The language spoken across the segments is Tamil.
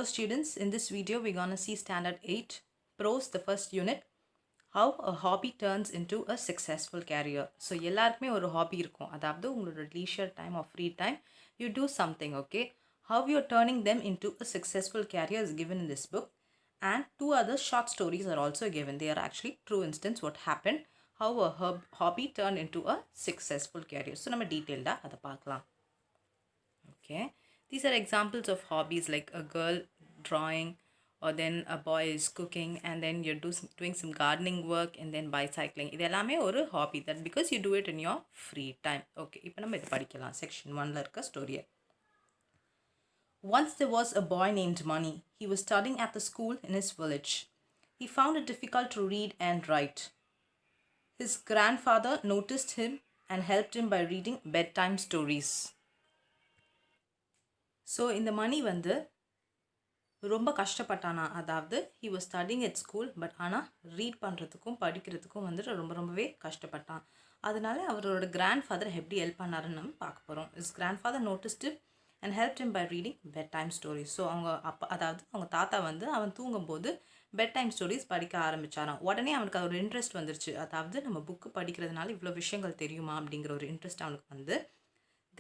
Hello students, in this video we're gonna see standard 8, prose, the first unit, how a hobby turns into a successful career. So எல்லாருக்குமே ஒரு hobby இருக்கும். அதாவது உங்களோட leisure time or free time, you do something, okay? How you're turning them into a successful career is given in this book. And two other short stories are also given. They are actually true instance what happened, how a hobby turned into a successful career. So நம்ம டீட்டெயில்டாக அதை பார்க்கலாம். Okay, these are examples of hobbies like a girl drawing, or then a boy is cooking, and then you're doing some gardening work, and then bicycling. இது எல்லாமே ஒரு hobby, that because you do it in your free time. Okay, இப்போ நம்ம இது படிக்கலாம். Section 1ல இருக்க story. Once there was a boy named Money. He was studying at the school in his village. He found it difficult to read and write. His grandfather noticed him and helped him by reading bedtime stories. So இந்த மணி வந்து ரொம்ப கஷ்டப்பட்டானா. அதாவது he was studying at school, but ஆனால் ரீட் பண்ணுறதுக்கும் படிக்கிறதுக்கும் வந்துட்டு ரொம்பவே கஷ்டப்பட்டான். அதனால அவரோட கிராண்ட் ஃபாதர் எப்படி ஹெல்ப் பண்ணாருன்னு நம்ம பார்க்க போகிறோம். his grandfather noticed him and helped him by reading bedtime stories. So அவங்க அப்பா, அதாவது அவங்க தாத்தா வந்து அவன் தூங்கும்போது bedtime stories படிக்க ஆரம்பித்தாராம். உடனே அவனுக்கு அது ஒரு இன்ட்ரெஸ்ட் வந்துருச்சு. அதாவது நம்ம புக்கு படிக்கிறதுனால இவ்வளோ விஷயங்கள் தெரியுமா அப்படிங்கிற ஒரு இன்ட்ரெஸ்ட் அவனுக்கு வந்து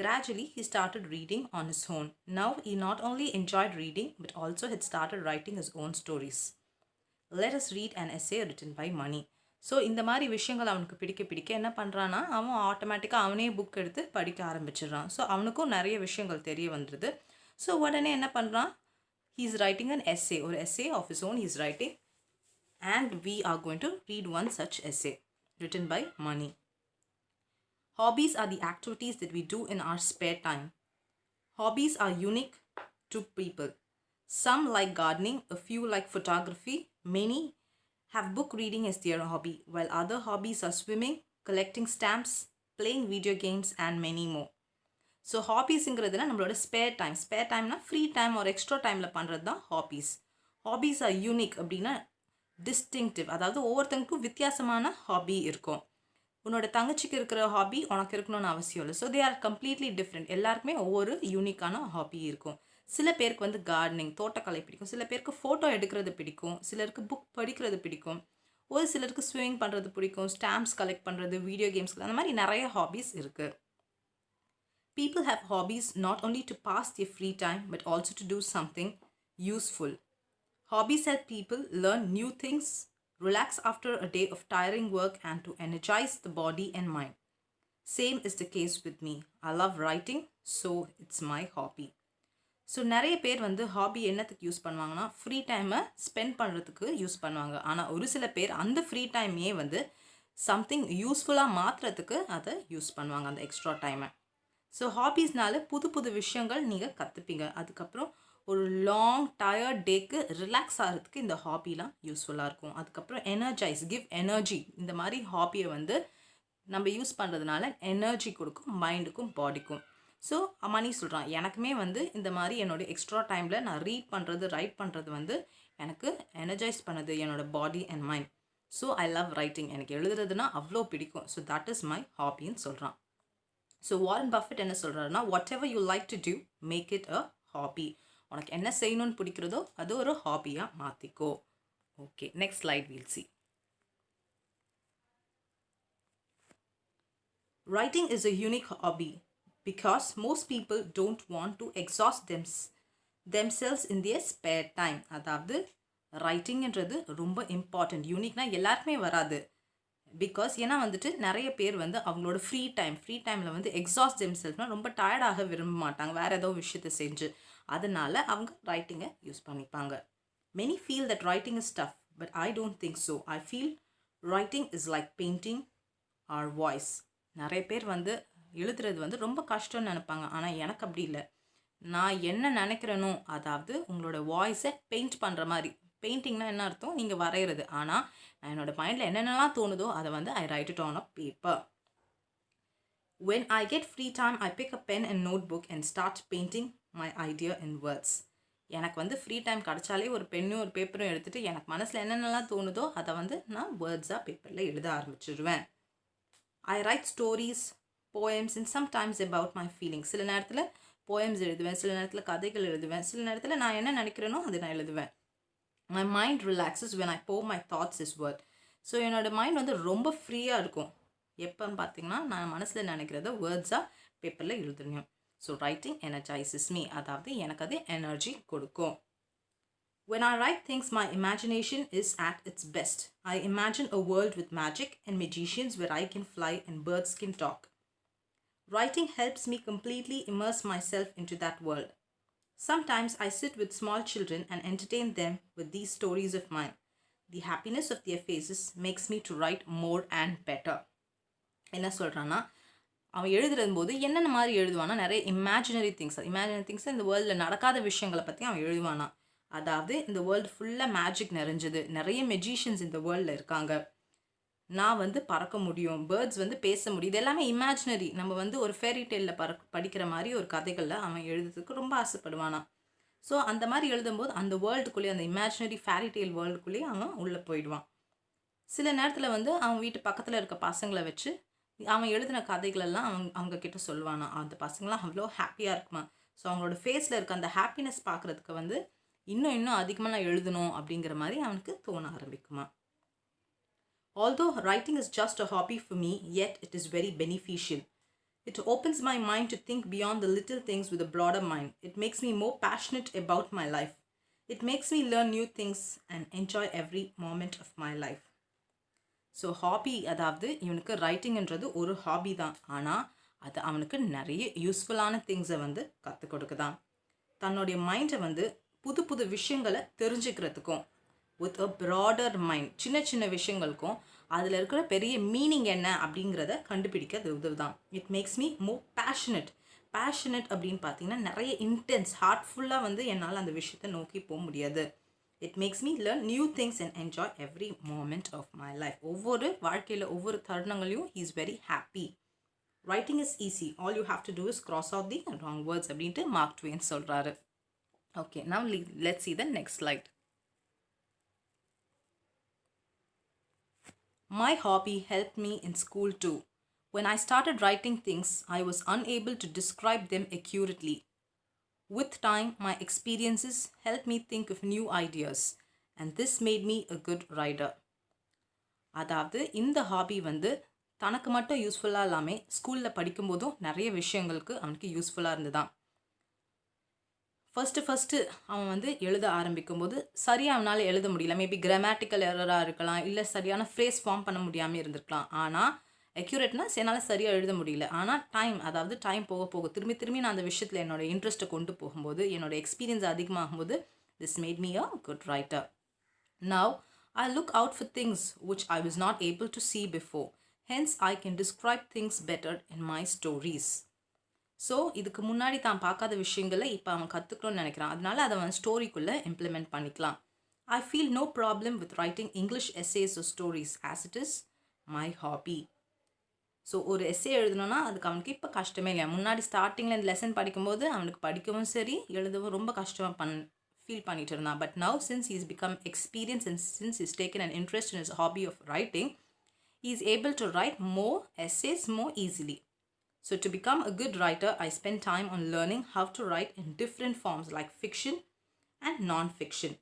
gradually he started reading on his own. Now he not only enjoyed reading but also had started writing his own stories. Let us read an essay written by Money. So இந்த மாதிரி விஷயங்கள் அவனுக்கு பிடிக்க என்ன பண்ணுறான்னா அவன் ஆட்டோமேட்டிக்காக அவனே புக் எடுத்து படிக்க ஆரம்பிச்சிடுறான். ஸோ அவனுக்கும் நிறைய விஷயங்கள் தெரிய வந்துடுது. ஸோ உடனே என்ன பண்ணுறான், he is writing an essay, ஒரு essay of his own he is writing, and we are going to read one such essay written by Money. Hobbies are the activities that we do in our spare time. Hobbies are unique to people. Some like gardening, a few like photography, many have book reading as their hobby, while other hobbies are swimming, collecting stamps, playing video games and many more. So ஹாபீஸுங்கிறதுல நம்மளோட ஸ்பேர் டைம்னா ஃப்ரீ டைம் ஒரு எக்ஸ்ட்ரா டைமில் பண்ணுறது தான் ஹாபீஸ். ஹாபீஸ் ஆர் யூனிக் அப்படின்னா டிஸ்டிங்டிவ், அதாவது ஒவ்வொருத்தங்களுக்கும் வித்தியாசமான ஹாபி இருக்கும். உன்னோட தங்கச்சிக்கு இருக்கிற ஹாபி உனக்கு இருக்கணும்னு அவசியம் இல்லை. So they are completely different. எல்லாருக்குமே ஒவ்வொரு யூனிக்கான ஹாபி இருக்கும். சில பேருக்கு வந்து கார்டனிங், தோட்டக்கலை பிடிக்கும், சில பேருக்கு ஃபோட்டோ எடுக்கிறது பிடிக்கும், சிலருக்கு புக் படிக்கிறது பிடிக்கும், ஒரு சிலருக்கு ஸ்விம்மிங் பண்ணுறது பிடிக்கும், ஸ்டாம்ப்ஸ் கலெக்ட் பண்ணுறது, வீடியோ கேம்ஸ், அந்த மாதிரி நிறைய ஹாபீஸ் இருக்குது. People have hobbies not only to pass their free time but also to do something useful. Hobbies help people learn new things, relax after a day of tiring work, and to energize the body and mind. Same is the case with me. I love writing, so it's my hobby. So நிறைய பேர் வந்து ஹாபி என்னத்துக்கு யூஸ் பண்ணுவாங்கன்னா ஃப்ரீ டைமை ஸ்பெண்ட் பண்ணுறதுக்கு யூஸ் பண்ணுவாங்க. ஆனால் ஒரு சில பேர் அந்த ஃப்ரீ டைமையே வந்து சம்திங் யூஸ்ஃபுல்லாக மாற்றுறதுக்கு அதை யூஸ் பண்ணுவாங்க, அந்த எக்ஸ்ட்ரா டைமை. ஸோ ஹாபீஸ்னால புது விஷயங்கள் நீங்கள் கற்றுப்பீங்க. அதுக்கப்புறம் ஒரு லாங் டயர்ட் டேக்கு ரிலாக்ஸ் ஆகிறதுக்கு இந்த ஹாபிலாம் யூஸ்ஃபுல்லாக இருக்கும். அதுக்கப்புறம் கிவ் எனர்ஜி. இந்த மாதிரி ஹாபியை வந்து நம்ம யூஸ் பண்ணுறதுனால எனர்ஜி கொடுக்கும் மைண்டுக்கும் பாடிக்கும். ஸோ மணி சொல்கிறான், எனக்குமே வந்து இந்த மாதிரி என்னோடய எக்ஸ்ட்ரா டைமில் நான் ரீட் பண்ணுறது, ரைட் பண்ணுறது வந்து எனக்கு எனர்ஜைஸ் பண்ணுது என்னோடய body and mind. So I love writing, எனக்கு எழுதுறதுனா அவ்வளோ பிடிக்கும். ஸோ தட் இஸ் மை ஹாபின்னு சொல்கிறான். ஸோ வாரன் பஃபெட் என்ன சொல்கிறாருன்னா, whatever you like to do make it a hobby. உனக்கு என்ன செய்யணும்னு பிடிக்கிறதோ அது ஒரு ஹாபியாக மாற்றிக்கோ. Okay, next slide we'll see. Writing is a unique hobby because most people don't want to exhaust themselves in their spare time. அதாவது ரைட்டிங்ன்றது ரொம்ப இம்பார்ட்டண்ட். யூனிக்னா எல்லாருக்குமே வராது. பிகாஸ் ஏன்னா வந்துட்டு நிறைய பேர் வந்து அவங்களோட ஃப்ரீ டைமில் வந்து எக்ஸாஸ்ட் தெம்செல்ஃப்னால் ரொம்ப டயர்டாக விரும்ப மாட்டாங்க வேறு ஏதோ விஷயத்தை செஞ்சு. அதனால் அவங்க ரைட்டிங்கை யூஸ் பண்ணிப்பாங்க. Many feel that writing is tough, but I don't think so. I feel writing is like painting R voice. நிறைய பேர் வந்து எழுதுறது வந்து ரொம்ப கஷ்டம்னு நினைப்பாங்க. ஆனால் எனக்கு அப்படி இல்லை. நான் என்ன நினைக்கிறேனோ, அதாவது உங்களோட வாய்ஸை பெயிண்ட் பண்ணுற மாதிரி. பெயிண்டிங்னா என்ன அர்த்தம், நீங்கள் வரைகிறது. ஆனால் நான் என்னோடய மைண்டில் என்னென்னலாம் தோணுதோ அதை வந்து I write it on a paper. When I get free time, I pick a pen and notebook and start painting my idea in words. எனக்கு வந்து ஃப்ரீ டைம் கிடச்சாலே ஒரு பென்னும் ஒரு பேப்பரும் எடுத்துகிட்டு எனக்கு மனசில் என்னென்னலாம் தோணுதோ அதை வந்து நான் வேர்ட்ஸாக பேப்பரில் எழுத ஆரம்பிச்சிடுவேன். I write stories, poems and sometimes about my feelings. சில நேரத்தில் போயம்ஸ் எழுதுவேன், சில நேரத்தில் கதைகள் எழுதுவேன், சில நேரத்தில் நான் என்ன நினைக்கிறேனோ அதை நான் எழுதுவேன். My mind relaxes when I pour my thoughts is word. So என்னோடய மைண்ட் வந்து ரொம்ப ஃப்ரீயாக இருக்கும் எப்போன்னு பார்த்தீங்கன்னா நான் மனசில் நினைக்கிறத வேர்ட்ஸாக பேப்பரில் எழுதுவேன். ஸோ ரைட்டிங் எனர்ஜைசஸ் மீ, அதாவது எனக்கு அது எனர்ஜி கொடுக்கும். When I write things, my imagination is at its best. I imagine a world with magic and magicians where I can fly and birds can talk. Writing helps me completely immerse myself into that world. Sometimes I sit with small children and entertain them with these stories of mine. The happiness of their faces makes me to write more and better. என்ன சொல்கிறான்னா, அவன் எழுதுறது போது என்னென்ன மாதிரி எழுதுவானா, நிறைய இமேஜினரி திங்ஸ் இந்த வேர்ல்டில் நடக்காத விஷயங்களை பற்றி அவன் எழுதுவானா. அதாவது இந்த வேர்ல்டு ஃபுல்லாக மேஜிக் நிறைஞ்சது, நிறைய மெஜிஷியன்ஸ் இந்த வேர்ல்டில் இருக்காங்க, நான் வந்து பறக்க முடியும், பேர்ட்ஸ் வந்து பேச முடியும், இது எல்லாமே இமேஜினரி. நம்ம வந்து ஒரு ஃபேரி டெய்லில் படிக்கிற மாதிரி ஒரு கதைகளில் அவன் எழுதுறதுக்கு ரொம்ப ஆசைப்படுவானா. ஸோ அந்த மாதிரி எழுதும்போது அந்த வேர்ல்டுக்குள்ளேயே, அந்த இமேஜினரி ஃபேரி டெய்ல் வேர்ல்டுக்குள்ளேயே அவன் உள்ளே போயிடுவான். சில நேரத்தில் வந்து அவன் வீட்டு பக்கத்தில் இருக்க பசங்களை வச்சு அவன் எழுதின கதைகளெல்லாம் அவங்க கிட்ட சொல்லுவானா. அந்த பசங்களாம் அவ்வளோ ஹாப்பியாக இருக்குமா. ஸோ அவங்களோட ஃபேஸில் இருக்க அந்த ஹாப்பினஸ் பார்க்குறதுக்கு வந்து இன்னும் அதிகமாக நான் எழுதணும் அப்படிங்கிற மாதிரி அவனுக்கு தோண ஆரம்பிக்குமா. Although writing is just a hobby for me, yet it is very beneficial. It opens my mind to think beyond the little things with a broader mind. It makes me more passionate about my life. It makes me learn new things and enjoy every moment of my life. So hobby, அதாவது இவனுக்கு ரைட்டிங்ன்றது ஒரு ஹாபி தான், ஆனால் அது அவனுக்கு நிறைய யூஸ்ஃபுல்லான திங்ஸை வந்து கற்றுக் கொடுக்குதான். தன்னுடைய மைண்டை வந்து புது புது விஷயங்களை தெரிஞ்சுக்கிறதுக்கும், வித் அ ப்ராடர் மைண்ட், சின்ன விஷயங்களுக்கும் அதில் இருக்கிற பெரிய மீனிங் என்ன அப்படிங்கிறத கண்டுபிடிக்க அது உதவுதான். It makes me more passionate அப்படின்னு பார்த்தீங்கன்னா நிறைய இன்டென்ஸ், ஹார்ட்ஃபுல்லாக வந்து என்னால் அந்த விஷயத்தை நோக்கி போக முடியாது. It makes me learn new things and enjoy every moment of my life. ஒவ்வொரு வாழ்க்கையில் ஒவ்வொரு தருணங்களையும் he is very happy. Writing is easy, all you have to do is cross off the wrong words அப்படின்ட்டு மார்க் ட்வேன் சொல்கிறாரு. Okay, now let's see the next slide. My hobby helped me in school too. When I started writing things, I was unable to describe them accurately. With time, my experiences helped me think of new ideas, and this made me a good writer. அதாவது இந்த ஹாபி வந்து தனக்கு மட்டும் யூஸ்ஃபுல்லாக இல்லாமல் ஸ்கூலில் படிக்கும்போதும் நிறைய விஷயங்களுக்கு அவனுக்கு யூஸ்ஃபுல்லாக இருந்துதான். ஃபஸ்ட்டு அவன் வந்து எழுத ஆரம்பிக்கும்போது சரியாக அவனால் எழுத முடியல. மேபி கிராமட்டிக்கல் எரராக இருக்கலாம், இல்லை சரியான ஃப்ரேஸ் ஃபார்ம் பண்ண முடியாமல் இருந்திருக்கலாம். ஆனால் அக்யூரேட்னஸ் என்னால் சரியாக எழுத முடியல. ஆனால் டைம் போக திரும்பி நான் அந்த விஷயத்தில் என்னோடய இன்ட்ரெஸ்ட்டை கொண்டு போகும்போது, என்னோடய எக்ஸ்பீரியன்ஸ் அதிகமாகும்போது, this made me a good writer. Now I look out for things which I was not able to see before. Hence, I can describe things better in my stories. So இதுக்கு முன்னாடி தான் பார்க்காத விஷயங்களை இப்போ அவன் கற்றுக்கணும்னு நினைக்கிறான். அதனால அதை அவன் ஸ்டோரிக்குள்ளே இம்ப்ளிமெண்ட் பண்ணிக்கலாம். I feel no problem with writing English essays or stories as it is my hobby. So ஒரு எஸ்ஸே எழுதணும்னா அதுக்கு அவனுக்கு இப்போ கஷ்டமே இல்லையா. முன்னாடி ஸ்டார்டிங்கில் இந்த லெசன் படிக்கும்போது அவனுக்கு படிக்கவும் சரி எழுதவும் ரொம்ப கஷ்டமாக ஃபீல் பண்ணிட்டு இருந்தான். But now since he has become experienced and since he's taken an interest in his hobby of writing, he is able to write more essays more easily. So to become a good writer, I spend time on learning how to write in different forms like fiction and non-fiction.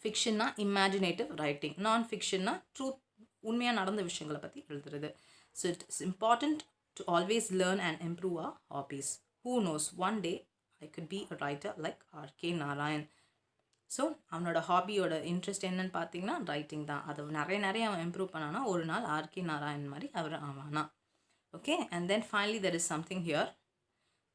Fiction na imaginative writing, non-fiction na truth, உண்மையாக நடந்த விஷயங்களை பற்றி எழுதுறது. So it's important to always learn and improve our hobbies. Who knows, one day I could be a writer like R.K. Narayan. So அவனோட ஹாபியோட இன்ட்ரெஸ்ட் என்னன்னு பார்த்தீங்கன்னா ரைட்டிங் தான். அதை நிறைய அவன் இம்ப்ரூவ் பண்ணானா ஒரு நாள் ஆர்கே நாராயண் மாதிரி அவர் ஆவானா. Okay, and then finally there is something here.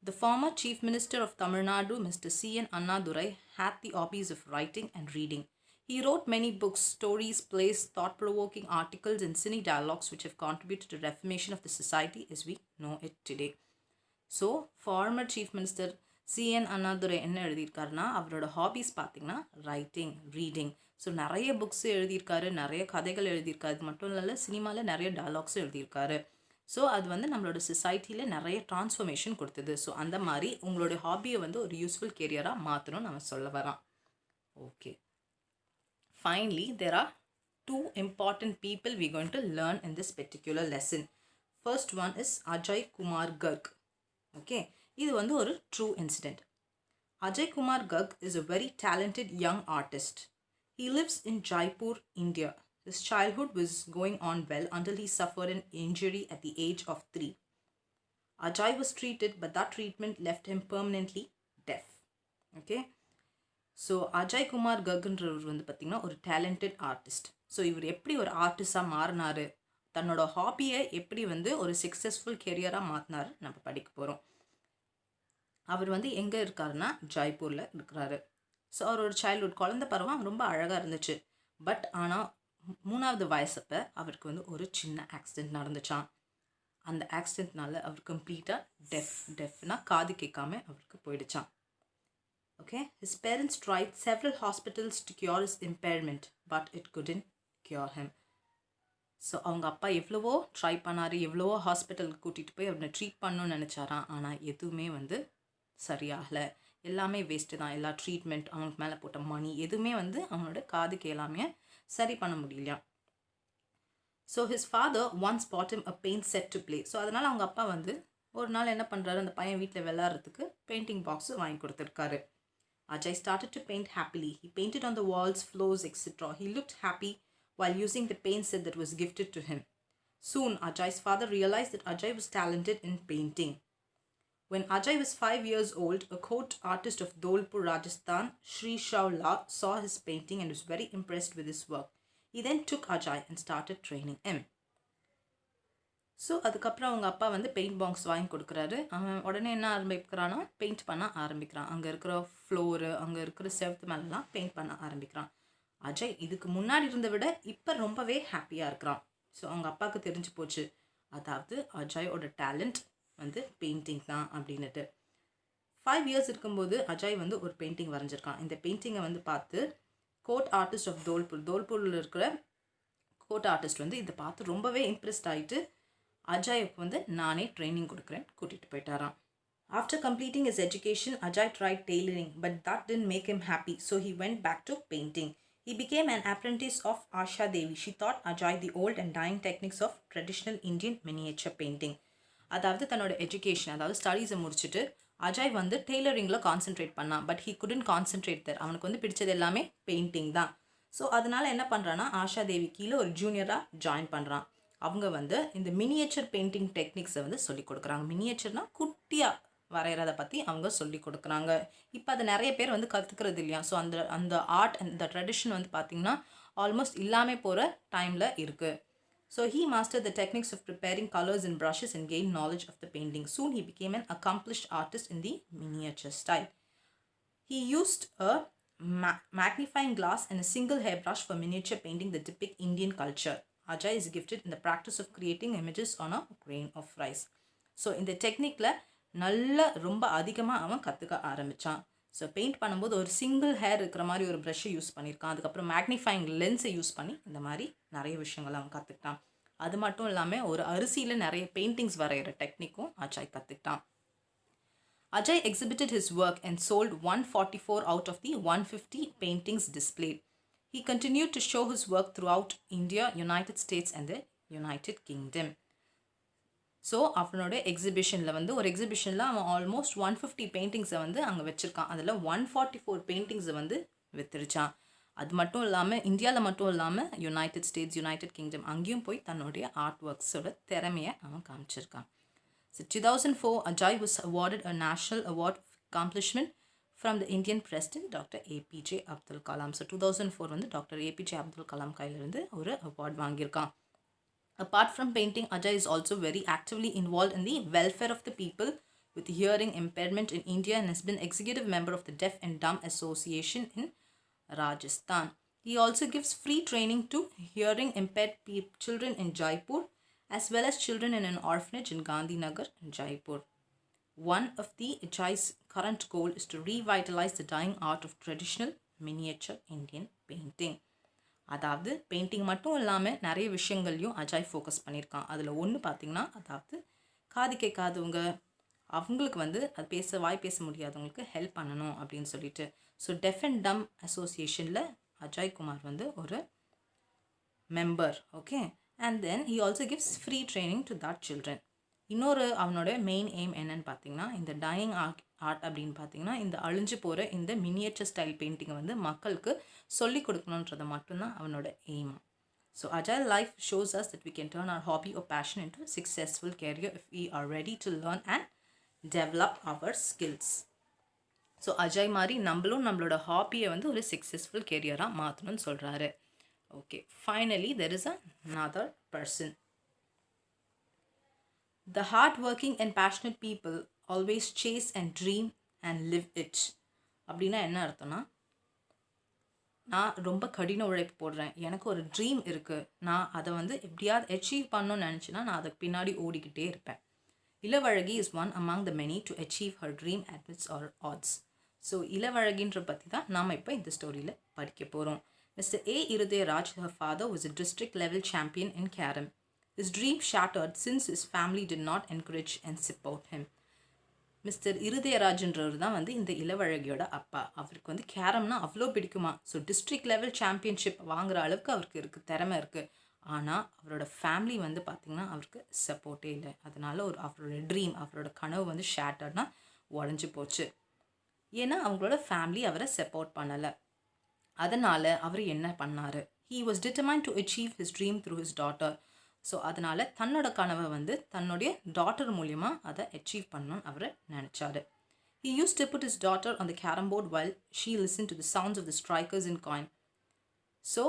The former Chief Minister of Tamil Nadu, Mr. C.N. Annadurai, had the hobbies of writing and reading. He wrote many books, stories, plays, thought-provoking articles, and cine dialogues which have contributed to the reformation of the society as we know it today. So, former Chief Minister C.N. Annadurai என்ன எழுதியிருக்காருன்னா அவரோட ஹாபிஸ் பார்த்தீங்கன்னா ரைட்டிங், ரீடிங். ஸோ நிறைய புக்ஸ் எழுதியிருக்காரு, நிறைய கதைகள் எழுதியிருக்காரு. அது மட்டும் இல்லை, சினிமாவில் நிறைய டயலாக்ஸும் எழுதியிருக்காரு. ஸோ அது வந்து நம்மளோட சொசைட்டியில் நிறைய ட்ரான்ஸ்ஃபர்மேஷன் கொடுத்தது. ஸோ அந்த மாதிரி உங்களோட ஹாபியை வந்து ஒரு யூஸ்ஃபுல் கேரியராக மாற்றணும்னு நம்ம சொல்ல வரோம். Okay, finally there are two important people we're going to learn in this particular lesson. First one is Ajay Kumar Garg. Okay, இது வந்து ஒரு true incident. Ajay Kumar Garg is a very talented young artist. He lives in Jaipur, India. His childhood was going on well until he suffered an injury at the age of 3. Ajay was treated, but that treatment left him permanently deaf. Okay. So Ajay Kumar கர்க்ன்றவர் வந்து பார்த்திங்கன்னா ஒரு டேலண்டட் ஆர்டிஸ்ட். ஸோ இவர் எப்படி ஒரு ஆர்டிஸ்டாக மாறினார், தன்னோட ஹாபியை எப்படி வந்து ஒரு சக்ஸஸ்ஃபுல் கெரியராக மாற்றினார் நம்ம படிக்க போகிறோம். அவர் வந்து எங்கே இருக்காருன்னா ஜெய்ப்பூரில் இருக்கிறாரு. ஸோ அவரோட சைல்ட்ஹுட் குழந்த பருவம் ரொம்ப அழகாக இருந்துச்சு. பட் ஆனால் 3வது வயசப்போ அவருக்கு வந்து ஒரு சின்ன ஆக்சிடெண்ட் நடந்துச்சான். அந்த ஆக்சிடெண்ட்னால அவர் கம்ப்ளீட்டாக டெஃப்னா காது கேட்காம அவருக்கு போயிடுச்சான். Okay, his parents tried several hospitals to cure his impairment, but it couldn't cure him. So அவங்க அப்பா எவ்வளவோ ட்ரை பண்ணார், எவ்வளவோ ஹாஸ்பிட்டலுக்கு கூட்டிகிட்டு போய் அவனை ட்ரீட் பண்ணணும்னு நினச்சாரான். ஆனால் எதுவுமே வந்து சரியாகலை, எல்லாமே வேஸ்ட்டு தான். எல்லா ட்ரீட்மெண்ட், அவனுக்கு மேலே போட்ட மணி, எதுவுமே வந்து அவனோட காதுக்கு எல்லாமே சரி பண்ண முடியலையா. So his father once bought him a paint set to play. So அதனால் அவங்க அப்பா வந்து ஒரு நாள் என்ன பண்ணுறாரு, அந்த பையன் வீட்டில் விளையாடுறதுக்கு பெயிண்டிங் பாக்ஸு வாங்கி கொடுத்துருக்காரு. Ajay started to paint happily. He painted on the walls, floors, etc. He looked happy while using the paint set that was gifted to him. Soon, Ajay's father realized that Ajay was talented in painting. When Ajay was 5 years old, a court artist of Dholpur, Rajasthan, Sri Shaula, saw his painting and was very impressed with his work. He then took Ajay and started training him. So அதுக்கப்புறம் அவங்க அப்பா வந்து பெயிண்ட் பாக்ஸ் வாங்கி கொடுக்குறாரு. அவன் உடனே என்ன ஆரம்பிக்கிறான்னா பெயிண்ட் பண்ண ஆரம்பிக்கிறான். அங்கே இருக்கிற ஃப்ளோரு, அங்கே இருக்கிற செவத்து மேலெலாம் பெயிண்ட் பண்ண ஆரம்பிக்கிறான். அஜய் இதுக்கு முன்னாடி இருந்த விட இப்போ ரொம்பவே ஹாப்பியாக இருக்கிறான். ஸோ அவங்க அப்பாவுக்கு தெரிஞ்சு போச்சு, அதாவது அஜயோட டேலண்ட் வந்து பெயிண்டிங் தான் அப்படின்னுட்டு. 5 இயர்ஸ் இருக்கும்போது அஜய் வந்து ஒரு பெயிண்டிங் வரைஞ்சிருக்கான். இந்த பெயிண்டிங்கை வந்து பார்த்து கோர்ட் ஆர்டிஸ்ட் ஆஃப் தோல்பூரில் இருக்கிற கோர்ட் ஆர்டிஸ்ட் வந்து இதை பார்த்து ரொம்பவே இம்ப்ரெஸ்ட் ஆகிட்டு அஜய்க்கு வந்து நானே ட்ரைனிங் கொடுக்குறேன் கூட்டிகிட்டு போயிட்டாராம். After completing his education, Ajay tried tailoring, but that didn't make him happy, so he went back to painting. He became an apprentice of Asha Devi. She taught Ajay the old and dying techniques of traditional Indian miniature painting. அதாவது தன்னோட எஜுகேஷன், அதாவது ஸ்டடீஸை முடிச்சுட்டு அஜய் வந்து டெய்லரிங்கில் கான்சென்ட்ரேட் பண்ணான். பட் ஹீ குடன்ட் கான்சென்ட்ரேட் தர். அவனுக்கு வந்து பிடிச்சது எல்லாமே பெயிண்டிங் தான். ஸோ அதனால் என்ன பண்ணுறான்னா ஆஷா தேவி கீழே ஒரு ஜூனியராக ஜாயின் பண்ணுறான். அவங்க வந்து இந்த மினியேச்சர் பெயிண்டிங் டெக்னிக்ஸை வந்து சொல்லிக் கொடுக்குறாங்க. மினியேச்சர்னால் குட்டியாக வரைகிறத பற்றி அவங்க சொல்லிக் கொடுக்குறாங்க. இப்போ அதை நிறைய பேர் வந்து கற்றுக்கிறது இல்லையா. ஸோ அந்த ஆர்ட், அந்த ட்ரெடிஷன் வந்து பார்த்திங்கன்னா ஆல்மோஸ்ட் இல்லாமல் போகிற டைமில் இருக்குது. So he mastered the techniques of preparing colors and brushes and gained knowledge of the painting. Soon he became an accomplished artist in the miniature style. He used a magnifying glass and a single hairbrush for miniature painting that depict Indian culture. Ajay is gifted in the practice of creating images on a grain of rice. So இந்த டெக்னிக்கில் நல்ல ரொம்ப அதிகமாக அவன் கற்றுக்க ஆரம்பித்தான். ஸோ பெயிண்ட் பண்ணும்போது ஒரு சிங்கிள் ஹேர் இருக்கிற மாதிரி ஒரு ப்ரஷ்ஷை யூஸ் பண்ணியிருக்கான். அதுக்கப்புறம் மேக்னிஃபைங் லென்ஸை யூஸ் பண்ணி இந்த மாதிரி நிறைய விஷயங்கள் அவன் கற்றுக்கிட்டான். அது மட்டும் இல்லாமல் ஒரு அரிசியில் நிறைய பெயிண்டிங்ஸ் வரைகிற டெக்னிக்கும் Ajay கற்றுக்கிட்டான். Ajay exhibited his work and sold 144 out of the 150 paintings displayed. He continued to show his work throughout India, United States and the United Kingdom. So அவனோட எக்ஸிபிஷனில் வந்து ஒரு எக்ஸிபிஷனில் அவன் ஆல்மோஸ்ட் 150 பெயிண்டிங்ஸை வந்து அங்கே வச்சுருக்கான். அதில் 144 பெயிண்டிங்ஸை வந்து விற்றுருச்சான். அது மட்டும் இல்லாமல் இந்தியாவில் மட்டும் இல்லாமல் யுனைடெட் ஸ்டேட்ஸ், யுனைடெட் கிங்டம் அங்கேயும் போய் தன்னுடைய ஆர்ட் ஒர்க்ஸோட திறமையை அவன் காமிச்சிருக்கான். So 2004, Ajay was awarded a national award of accomplishment from the Indian President Dr. APJ Abdul Kalam. So 2004 வந்து டாக்டர் APJ அப்துல் கலாம் கையிலிருந்து ஒரு award வாங்கியிருக்கான். Apart from painting, Ajay is also very actively involved in the welfare of the people with hearing impairment in India and has been executive member of the Deaf and Dumb Association in Rajasthan. He also gives free training to hearing impaired children in Jaipur as well as children in an orphanage in Gandhinagar in Jaipur. One of the Ajay's current goal is to revitalize the dying art of traditional miniature Indian painting. அதாவது பெயிண்டிங் மட்டும் இல்லாமல் நிறைய விஷயங்கள்லையும் அஜய் ஃபோக்கஸ் பண்ணியிருக்கான். அதில் ஒன்று பார்த்திங்கன்னா, அதாவது காது கேட்காதவங்க அவங்களுக்கு வந்து அது வாய் பேச முடியாதவங்களுக்கு ஹெல்ப் பண்ணணும் அப்படின்னு சொல்லிட்டு. ஸோ டெஃப் அண்ட் டம் அசோசியேஷனில் அஜய் குமார் வந்து ஒரு member. Okay, and then he also gives free training to that children. இன்னொரு அவனோட மெயின் எய்ம் என்னன்னு பார்த்தீங்கன்னா, இந்த டையிங் ஆர்ட் அப்படின்னு பார்த்தீங்கன்னா, இந்த அழிஞ்சு போகிற இந்த மினியேச்சர் ஸ்டைல் பெயிண்டிங்கை வந்து மக்களுக்கு சொல்லிக் கொடுக்கணுன்றது மட்டும்தான் அவனோட aim. So agile life shows us that we can turn our hobby or passion into a successful career if we are ready to learn and develop our skills. So Ajay மாதிரி நம்மளும் நம்மளோட ஹாபியை வந்து ஒரு சக்ஸஸ்ஃபுல் கேரியராக மாற்றணும்னு சொல்கிறாரு. Okay, finally there is another person. The hard-working and passionate people always chase and dream and live it. அப்படின்னா என்ன அர்த்தம்னா, நான் ரொம்ப கடின உழைப்பு போடுறேன், எனக்கு ஒரு ட்ரீம் இருக்குது, நான் அதை வந்து எப்படியாவது அச்சீவ் பண்ணணும்னு நினச்சின்னா நான் அதுக்கு பின்னாடி ஓடிக்கிட்டே இருப்பேன். Ilavazhagi is one among the many to achieve her dream at its odds. So இளவழகின்ற பற்றி தான் நாம் இப்போ இந்த ஸ்டோரியில் படிக்க போகிறோம். Mr. A. Irudayaraj, her father, was a district level champion in carom. His dream shattered since his family did not encourage and support him. Mister இருதயராஜன்றவர் தான் வந்து இந்த இளவழகியோட அப்பா. அவருக்கு வந்து கேரம்னா அவ்வளோ பிடிக்குமா. ஸோ டிஸ்ட்ரிக்ட் லெவல் சாம்பியன்ஷிப் வாங்குகிற அளவுக்கு அவருக்கு திறமை இருக்குது. ஆனால் அவரோட ஃபேமிலி வந்து பார்த்திங்கன்னா அவருக்கு சப்போர்ட்டே இல்லை. அதனால் அவரோட ட்ரீம், அவரோட கனவு வந்து ஷேட்டர்னா உடஞ்சி போச்சு. ஏன்னா அவங்களோட ஃபேமிலி அவரை சப்போர்ட் பண்ணலை. அதனால் அவர் என்ன பண்ணார்? He was determined to achieve his dream through his daughter. So அதனால் தன்னோட கனவை வந்து தன்னுடைய டாட்டர் மூலியமாக அதை அச்சீவ் பண்ணணும்னு அவர் நினச்சாரு. He used to put his daughter on the carom board while she listened to the sounds of the strikers in coin. So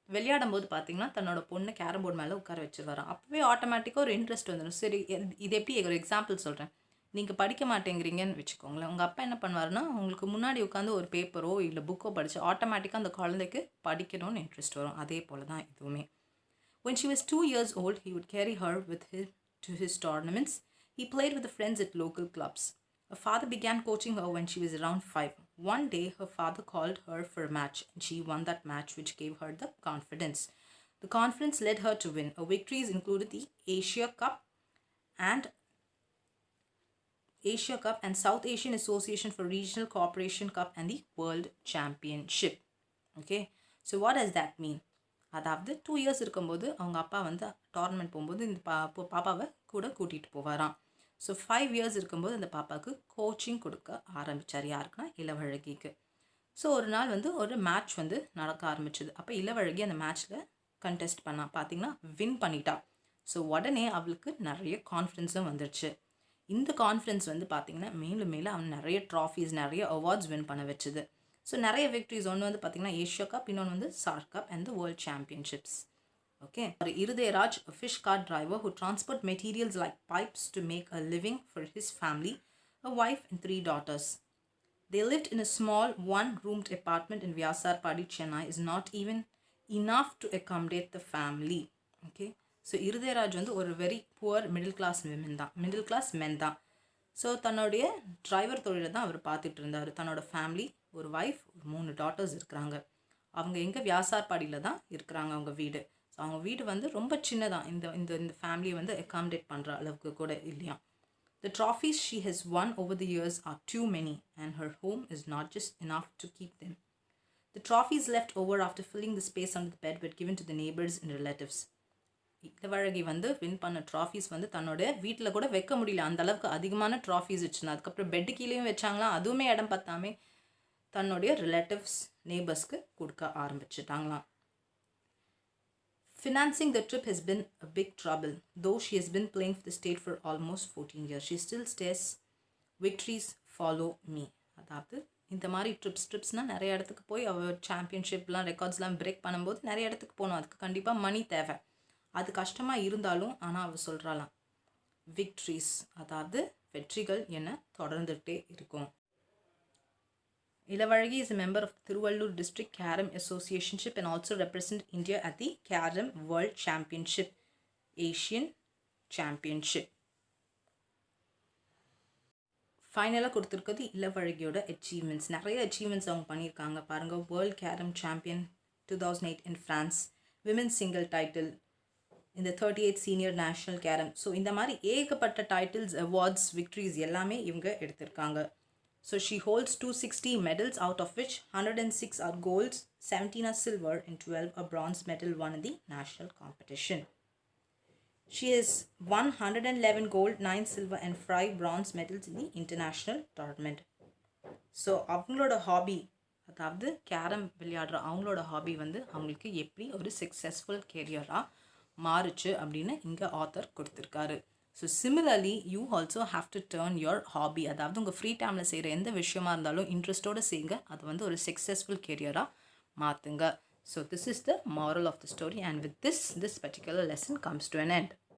விளையாடும் போது பார்த்தீங்கன்னா தன்னோட பொண்ணு கேரம் போர்டு மேலே உட்கார வச்சுருவாராம். அப்போவே ஆட்டோமேட்டிக்காக ஒரு இன்ட்ரெஸ்ட் வந்துடும். சரி, இது எப்படி ஒரு எக்ஸாம்பிள் சொல்கிறேன். நீங்கள் படிக்க மாட்டேங்கிறீங்கன்னு வச்சுக்கோங்களேன். உங்கள் அப்பா என்ன பண்ணுவாருன்னா, உங்களுக்கு முன்னாடி உட்காந்து ஒரு பேப்பரோ இல்லை புக்கோ படித்து ஆட்டோமேட்டிக்காக அந்த குழந்தைக்கு படிக்கணும்னு இன்ட்ரெஸ்ட் வரும். அதே போல் தான் இதுவுமே. When she was 2 years old, he would carry her with him to his tournaments. He played with the friends at local clubs. Her father began coaching her when she was around 5. One day, her father called her for a match, and she won that match, which gave her the confidence. The confidence led her to win. Her victories included the Asia Cup and South Asian Association for Regional Cooperation Cup and the World Championship. Okay, so what does that mean? அதாவது 2 years இருக்கும்போது அவங்க அப்பா வந்து டோர்னமெண்ட் போகும்போது இந்த பாப்பாவை கூட கூட்டிகிட்டு போவாராம். ஸோ 5 years இருக்கும்போது அந்த பாப்பாவுக்கு கோச்சிங் கொடுக்க ஆரம்பித்தார். யாருக்குன்னா இளவழகிக்கு. ஸோ ஒரு நாள் வந்து ஒரு மேட்ச் வந்து நடக்க ஆரம்பிச்சது. அப்போ இளவழகி அந்த மேட்ச்சில் கண்டெஸ்ட் பண்ணா. பார்த்திங்கன்னா வின் பண்ணிட்டா. ஸோ உடனே அவளுக்கு நிறைய கான்ஃபிடென்ஸும் வந்துடுச்சு. இந்த கான்ஃபிடென்ஸ் வந்து பார்த்திங்கன்னா மேலும் மேலும் அவன் நிறைய ட்ராஃபீஸ், நிறைய அவார்ட்ஸ் வின் பண்ண வச்சுது. ஸோ நிறைய விக்ட்ரிஸ். ஒன்று வந்து பார்த்திங்கன்னா ஏஷியா கப், இன்னொன்று வந்து SAARC cup and the world championships. Okay, Irudayaraj, a fish cart driver who transport materials like pipes to make a living for his family, a wife and 3 daughters. They lived in a small one-roomed apartment in Vyasarpadi, Chennai. Is not even enough to accommodate the family. Okay, so Irudayaraj வந்து ஒரு very poor middle class men தான். ஸோ தன்னுடைய டிரைவர் தொழிலை தான் அவர் பார்த்துட்டு இருந்தார். தன்னோட ஃபேமிலி, ஒரு ஒய்ஃப், 3 டாட்டர்ஸ் இருக்கிறாங்க. அவங்க எங்கே வியாசார்பாடியில் தான் இருக்கிறாங்க அவங்க வீடு. ஸோ அவங்க வீடு வந்து ரொம்ப சின்னதான். இந்த ஃபேமிலியை வந்து அக்காமடேட் பண்ணுற அளவுக்கு கூட இல்லையா. The trophies she has won over the years are too many and her home is not just enough to keep them. The trophies left over after filling the space under the bed were given to the neighbors and relatives. Ilavazhagi வந்து வின் பண்ண ட்ராஃபீஸ் வந்து தன்னோட வீட்டில் கூட வைக்க முடியல. அந்தளவுக்கு அதிகமான ட்ராஃபீஸ் வச்சுருந்தா. அதுக்கப்புறம் பெட்டு கீழேயும் வச்சாங்களாம். அதுவுமே இடம் பார்த்தாமே தன்னுடைய ரிலேட்டிவ்ஸ், நெய்பர்ஸ்க்கு கொடுக்க ஆரம்பிச்சிட்டாங்களாம். Financing the trip has been a big trouble. Though she has been playing for the state for almost 14 years, she still stays victories follow me. அதாவது இந்த மாதிரி ட்ரிப்ஸ்னால் நிறைய இடத்துக்கு போய் அவள் சாம்பியன்ஷிப்லாம் ரெக்கார்ட்ஸ்லாம் பிரேக் பண்ணும்போது நிறைய இடத்துக்கு போகணும். அதுக்கு கண்டிப்பாக மணி தேவை. அது கஷ்டமாக இருந்தாலும் ஆனால் அவள் சொல்கிறாளாம், விக்ட்ரிஸ் அதாவது வெற்றிகள் என்ன தொடர்ந்துகிட்டே இருக்கும். Ilavazhagi is a member of the Tiruvallur District Carom Associationship and also represent India at the Carom World Championship, Asian Championship. ஃபைனலாக கொடுத்துருக்கிறது இளவழகியோட அச்சீவ்மெண்ட்ஸ். நிறைய அச்சீவ்மெண்ட்ஸ் அவங்க பண்ணியிருக்காங்க பாருங்கள். World carrom champion 2008 in France, women's single title இந்த 38th senior national carrom. So இந்த மாதிரி ஏகப்பட்ட டைட்டில்ஸ், அவார்ட்ஸ், விக்ட்ரிஸ் எல்லாமே இவங்க எடுத்திருக்காங்க. So she holds 260 medals, out of which 106 are golds, 17 are silver and 12 are bronze medal won in the national competition. She has won 111 gold, 9 silver and 5 bronze medals in the international tournament. So அவங்களோட ஹாபி, அதாவது கேரம் விளையாடுற அவங்களோட ஹாபி வந்து அவங்களுக்கு எப்படி ஒரு சக்ஸஸ்ஃபுல் கேரியராக மாறுச்சு அப்படின்னு இங்கே ஆத்தர் கொடுத்துருக்காரு. So similarly you also have to turn your hobby, அதாவது உங்கள் ஃப்ரீ டைமில் செய்கிற எந்த விஷயமா இருந்தாலும் இன்ட்ரெஸ்ட்டோடு செய்யுங்க, அது வந்து ஒரு சக்ஸஸ்ஃபுல் கேரியராக மாற்றுங்க. So this is the moral of the story, and with this particular lesson comes to an end.